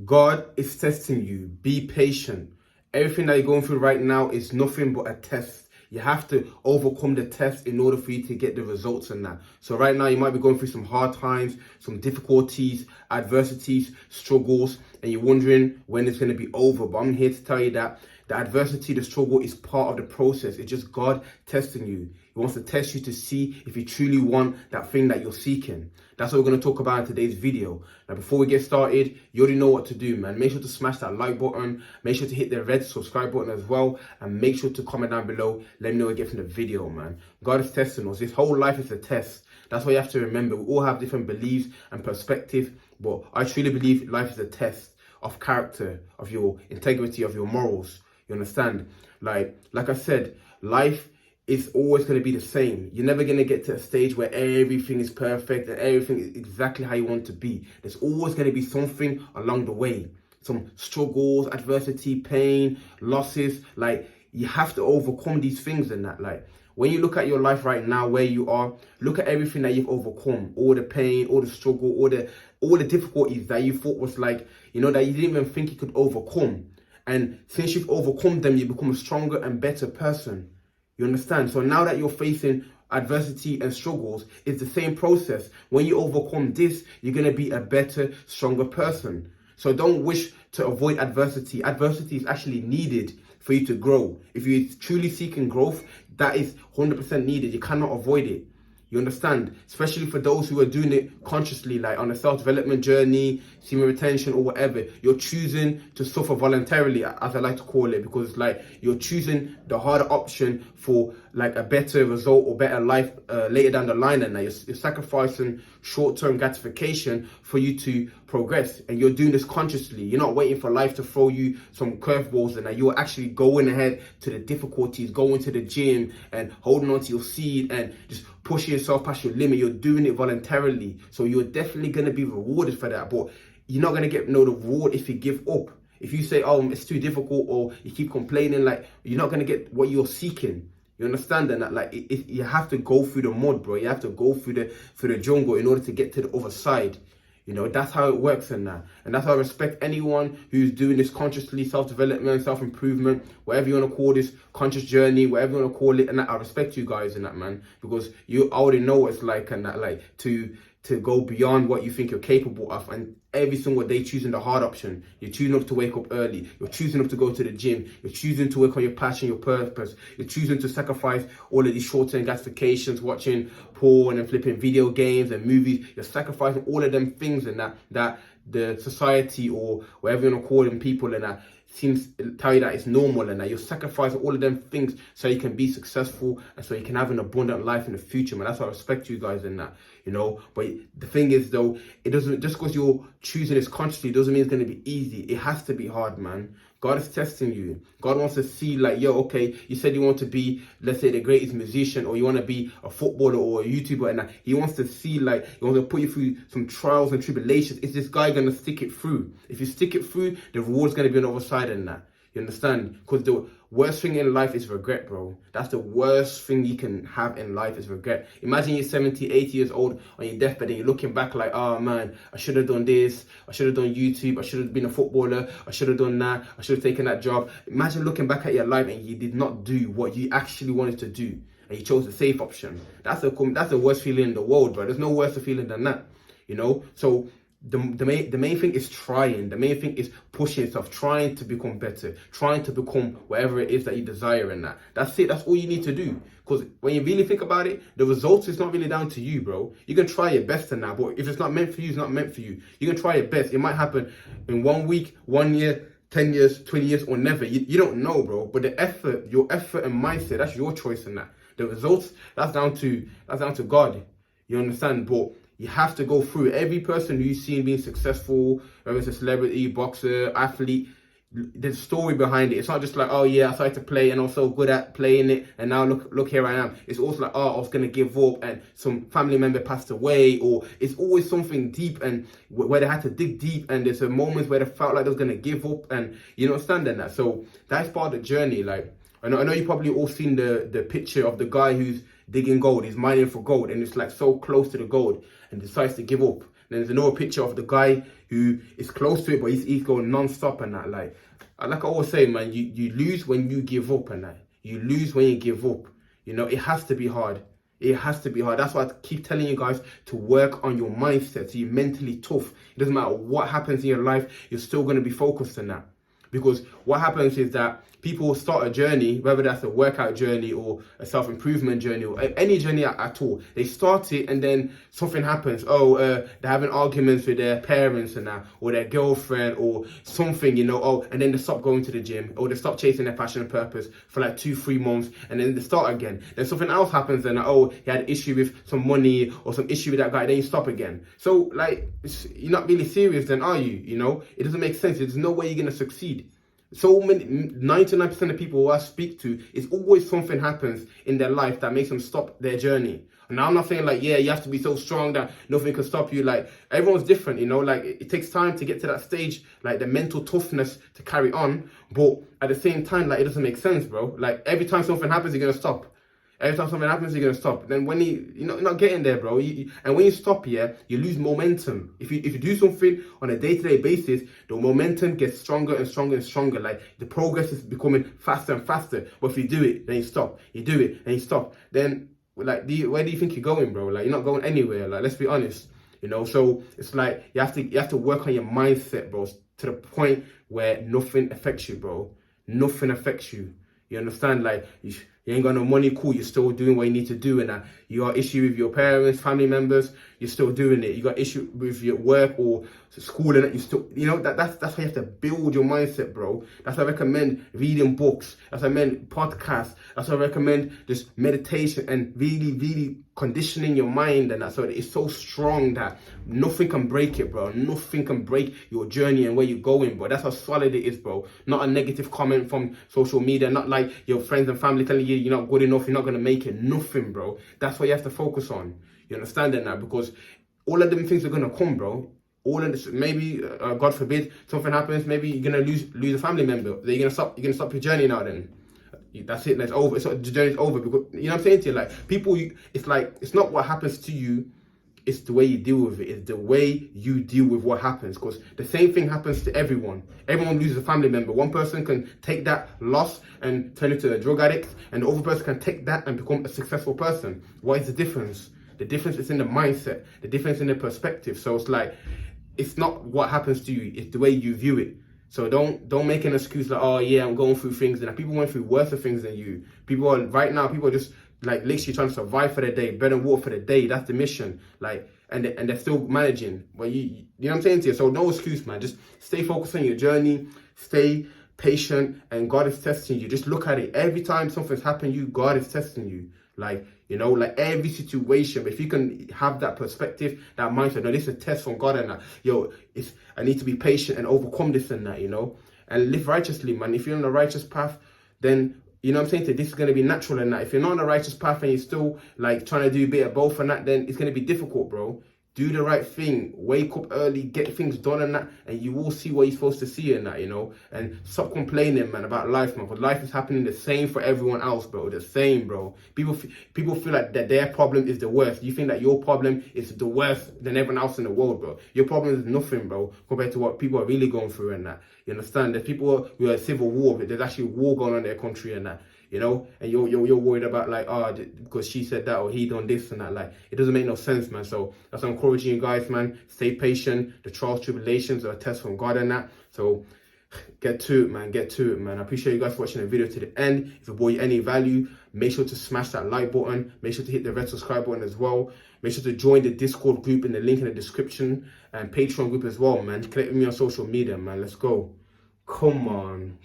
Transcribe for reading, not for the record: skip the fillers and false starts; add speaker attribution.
Speaker 1: God is testing you. Be patient. Everything that you're going through right now is nothing but a test. You have to overcome the test in order for you to get the results in that. So right now you might be going through some hard times, some difficulties, adversities, struggles, and you're wondering when it's going to be over. But I'm here to tell you that the adversity, the struggle is part of the process. It's just God testing you. He wants to test you to see if you truly want that thing that you're seeking. That's what we're going to talk about in today's video. Now, before we get started, you already know what to do, man. Make sure to smash that like button. Make sure to hit the red subscribe button as well. And make sure to comment down below. Let me know what you get from the video, man. God is testing us. This whole life is a test. That's what you have to remember. We all have different beliefs and perspectives. But I truly believe life is a test of character, of your integrity, of your morals. You understand? Like I said, life is always going to be the same. You're never going to get to a stage where everything is perfect and everything is exactly how you want to be. There's always going to be something along the way. Some struggles, adversity, pain, losses. Like, you have to overcome these things and that. Like, when you look at your life right now, where you are, look at everything that you've overcome. All the pain, all the struggle, all the difficulties that you thought was like, that you didn't even think you could overcome. And since you've overcome them, you become a stronger and better person. You understand? So now that you're facing adversity and struggles, it's the same process. When you overcome this, you're going to be a better, stronger person. So don't wish to avoid adversity. Adversity is actually needed for you to grow. If you're truly seeking growth, that is 100% needed. You cannot avoid it. You understand? Especially for those who are doing it consciously, like on a self-development journey, semen retention or whatever. You're choosing to suffer voluntarily, as I like to call it, because it's like you're choosing the harder option for like a better result or better life later down the line. And you're sacrificing short-term gratification for you to progress. And you're doing this consciously. You're not waiting for life to throw you some curveballs, and that you're actually going ahead to the difficulties, going to the gym and holding on to your seed and just pushing yourself past your limit. You're doing it voluntarily. So you're definitely going to be rewarded for that. But you're not going to get no reward if you give up. If you say, oh, it's too difficult, or you keep complaining, like, you're not going to get what you're seeking. You understand? And that, like, you have to go through the mud, bro. You have to go through the jungle in order to get to the other side. That's how it works in that. And that's how I respect anyone who's doing this consciously, self-development, self-improvement, whatever you want to call this, conscious journey, whatever you want to call it. And that, I respect you guys in that, man, because you already know what it's like, and that, like, to go beyond what you think you're capable of. And every single day choosing the hard option. You're choosing up to wake up early. You're choosing up to go to the gym. You're choosing to work on your passion, your purpose. You're choosing to sacrifice all of these short-term gratifications, watching porn and flipping video games and movies. You're sacrificing all of them things and that the society, or whatever you want to call them, people, and that seems to tell you that it's normal, and that you're sacrificing all of them things so you can be successful and so you can have an abundant life in the future, man. That's why I respect you guys in that, But the thing is, though, it doesn't, just because you're choosing this consciously doesn't mean it's going to be easy. It has to be hard, man. God is testing you. God wants to see, like, yo, okay, you said you want to be, let's say, the greatest musician, or you want to be a footballer or a YouTuber, and that he wants to see, like, he wants to put you through some trials and tribulations. Is this guy going to stick it through? If you stick it through, the reward's going to be on the other side in that. You understand? Because the worst thing in life is regret, bro. That's the worst thing you can have in life, is regret. Imagine you're 70, 80 years old on your deathbed and you're looking back like, oh man, I should have done this. I should have done YouTube. I should have been a footballer. I should have done that. I should have taken that job. Imagine looking back at your life and you did not do what you actually wanted to do, and you chose the safe option. That's the worst feeling in the world, bro. There's no worse feeling than that, So the main thing is trying. The main thing is pushing yourself, trying to become better, trying to become whatever it is that you desire in that. That's it. That's all you need to do. Because when you really think about it, the results is not really down to you, bro. You can try your best in that, but if it's not meant for you, it's not meant for you. You can try your best. It might happen in 1 week, 1 year, 10 years, 20 years, or never. You don't know, bro. But the effort, your effort and mindset, that's your choice in that. The results, that's down to God. You understand? But you have to go through. Every person who you've seen being successful, whether it's a celebrity, boxer, athlete, there's a story behind it. It's not just like, oh yeah, I started to play and I was so good at playing it, and now look here I am. It's also like, oh, I was gonna give up and some family member passed away, or it's always something deep and where they had to dig deep, and there's a moments where they felt like they was gonna give up, and you understand that. So that's part of the journey. Like, I know you probably all seen the picture of the guy who's digging gold. He's mining for gold, and it's like so close to the gold, and decides to give up. then there's another picture of the guy who is close to it, but he's going non-stop and that. Like I always say, man, you lose when you give up and that. You lose when you give up. You know, it has to be hard. It has to be hard. That's why I keep telling you guys to work on your mindset, so you're mentally tough. It doesn't matter what happens in your life, you're still going to be focused on that. Because what happens is that people will start a journey, whether that's a workout journey or a self-improvement journey or any journey at all. They start it and then something happens. They're having arguments with their parents and that, or their girlfriend or something, you know. And then they stop going to the gym, or they stop chasing their passion and purpose for like 2-3 months, and then they start again. Then something else happens and he had an issue with some money or some issue with that guy, then you stop again. So like, you're not really serious then, are you? You know, it doesn't make sense. There's no way you're going to succeed. So many, 99% of people who I speak to, it's always something happens in their life that makes them stop their journey. And I'm not saying like, yeah, you have to be so strong that nothing can stop you. Like, everyone's different, you know, like it takes time to get to that stage, like the mental toughness to carry on. But at the same time, like, it doesn't make sense, bro. Like, every time something happens, you're going to stop. Every time something happens, you're going to stop. Then when you're not getting there, bro. And when you stop, you lose momentum. If you do something on a day-to-day basis, the momentum gets stronger and stronger and stronger. Like, the progress is becoming faster and faster. But if you do it, then you stop. You do it, and you stop. Then, like, where do you think you're going, bro? Like, you're not going anywhere. Like, let's be honest. You know, so it's like you have to work on your mindset, bro, to the point where nothing affects you, bro. Nothing affects you. You understand? Like, you ain't got no money, cool, you're still doing what you need to do, and that. You got issue with your parents, family members, you're still doing it. You got issue with your work or school, and you still, you know, that's how you have to build your mindset, bro. That's why I recommend reading books. That's why I recommend podcasts. That's why I recommend just meditation and really conditioning your mind and that, so it's so strong that nothing can break it, bro. Nothing can break your journey and where you're going, bro. That's how solid it is, bro. Not a negative comment from social media, not like your friends and family telling you you're not good enough, you're not gonna make it. Nothing, bro. That's what you have to focus on. You understand that now? Because all of them things are gonna come, bro. All of this, maybe God forbid something happens, maybe you're gonna lose a family member. Then you're gonna stop your journey now then. That's it. That's over. The journey's over. Because, you know what I'm saying to you? Like, people, it's like, it's not what happens to you, it's the way you deal with it. It's the way you deal with what happens. Because the same thing happens to everyone. Everyone loses a family member. One person can take that loss and turn into a drug addict, and the other person can take that and become a successful person. What is the difference? The difference is in the mindset. The difference in the perspective. So it's like, it's not what happens to you, it's the way you view it. So don't make an excuse like, oh yeah, I'm going through things, and people went through worse things than you. People are just like literally trying to survive for the day, bread and water for the day. That's the mission. Like, and they're still managing. But you know what I'm saying to you? So no excuse, man. Just stay focused on your journey, stay patient, and God is testing you. Just look at it. Every time something's happened to you, God is testing you. Like, you know, like every situation. But if you can have that perspective, that mindset, no, this is a test from God, and that, I need to be patient and overcome this and that, you know, and live righteously, man. If you're on the righteous path, then, you know what I'm saying, this is going to be natural and that. If you're not on the righteous path and you're still like trying to do a bit of both and that, then it's going to be difficult, bro. Do the right thing, wake up early, get things done and that, and you will see what you're supposed to see in that, you know. And stop complaining, man, about life, man, because life is happening the same for everyone else, bro. The same, bro. People feel like that their problem is the worst. You think that your problem is the worst than everyone else in the world, bro. Your problem is nothing, bro, compared to what people are really going through and that. You understand? There's people who are civil war, but there's actually war going on in their country and that. You know, and you're worried about like, because she said that or he done this and that. Like, it doesn't make no sense, man. So that's what I'm encouraging you guys, man. Stay patient. The trials, tribulations are a test from God and that. So get to it, man. Get to it, man. I appreciate you guys watching the video to the end. If it brought you any value, make sure to smash that like button. Make sure to hit the red subscribe button as well. Make sure to join the Discord group in the link in the description, and Patreon group as well, man. Connect with me on social media, man. Let's go. Come on.